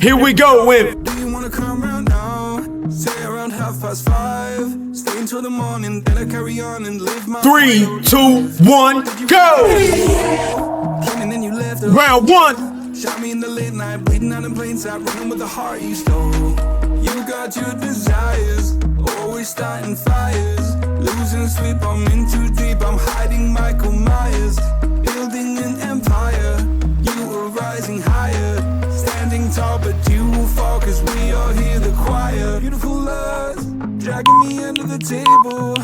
Here we go with. Do you wanna come round now? Say around 5:30. Stay until the morning, then I carry on and live my 3, 2, 1, go! And then you left Round 1. Shot me in the late night, bleeding out in plain sight, running with the heart you stole. You got your desires, always starting fires, losing sleep, I'm in too deep, I'm hiding Michael Myers, building an empire, you were rising higher, standing tall but you will fall, cause we all hear the choir. Beautiful lust, dragging me under the table,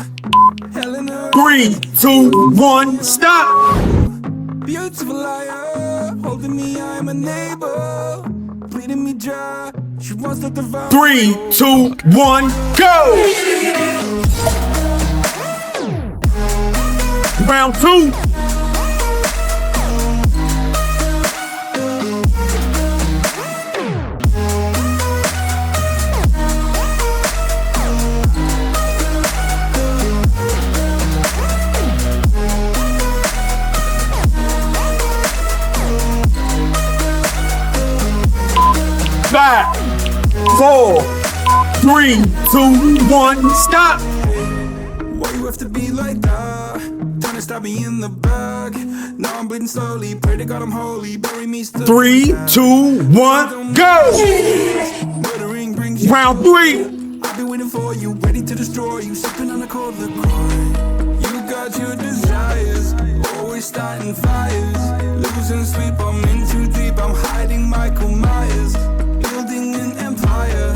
hell in her 3, 2, 1, stop! beautiful liar, holding me, I'm a neighbor, bleeding me dry, she wants to devour. 3, 2, 1, go! Round 2. Five, 4, 3, 2, 1, stop! Why you have to be like that? Trying to stab me in the back. Now I'm bleeding slowly. Pray to God I'm holy. Bury me still. 3, 2, 1, go! Murdering brings you. Round 3. I've been waiting for you, ready to destroy you. Sipping on a cold liqueur. You got your desires, always starting fires. Losing sleep, I'm in too deep. I'm hiding Michael Myers. Building an empire.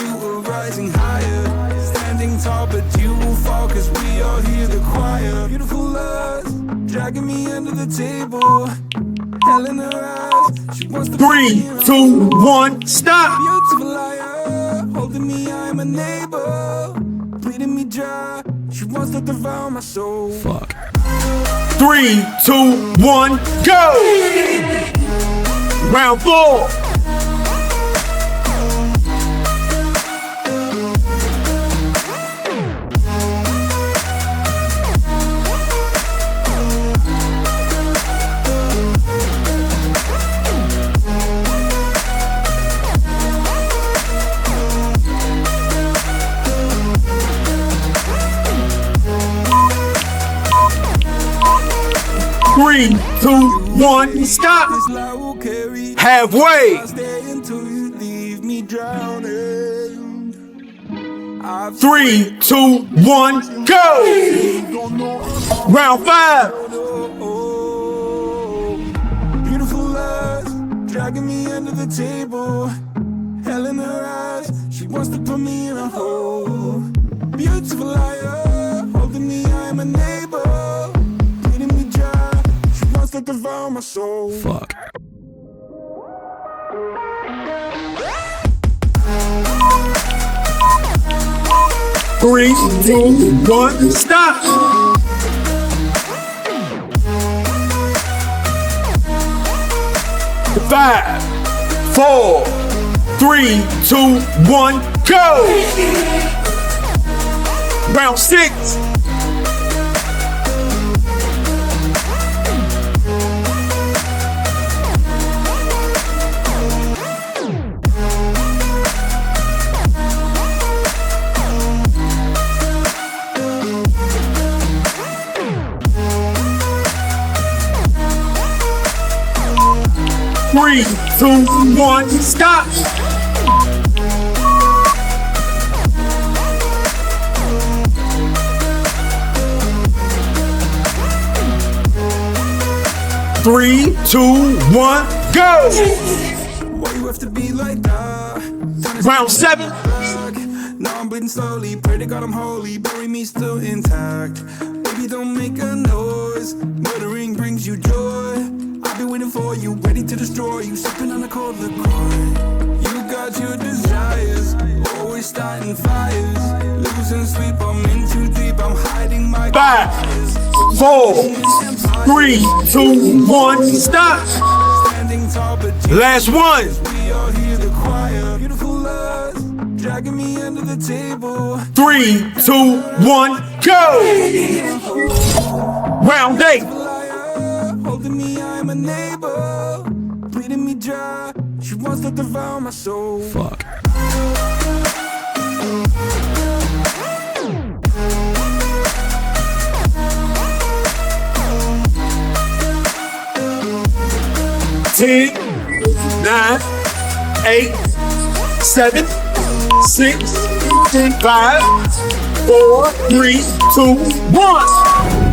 You were rising higher. Standing tall, but you will fall, cause we all hear the choir. Beautiful lust, dragging me under the table. Hell in her eyes, she wants to 3, 2, 1, stop! beautiful liar, holding me, I'm a neighbor, bleeding me dry, she wants to devour my soul. Fuck. 3, 2, 1, go! Round 4. Three, 2, 1, stop! This lie will carry Halfway. I'll stay until you leave me drowning. 3, 2, 1, go! Round 5. Beautiful lust, dragging me under the table. Hell in her eyes, she wants to put me in a hole. Beautiful liar, holding me, I'm a neighbor. Bleeding me dry, she wants to devour my soul. Fuck. Three, 2, 1, stop! 5, 4, 3, 2, 1, go! Round 6. Three, 2, 1, stop! Three, 2, 1, go! Why you have to be like that? Round 7. Now I'm bleeding slowly. Pray to God I'm holy. Bury me still intact. Baby, don't make a noise. Murdering brings you joy. I've been waiting for you, ready to destroy you. Sipping on a cold liqueur. You got your desires, always starting fires. Losing sleep, I'm in too deep. I'm hiding my 5, 4, 3, 2, 1, stop! standing tall, but you Last one. we all hear the choir. Beautiful lust, dragging me under the table. 3, 2, 1, go! Round 8. Holding me, I'm a neighbor, bleeding me dry. She wants to devour my soul. Fuck. Ten, 9, 8, 7, 6, 5, 4, 3, 2, 1.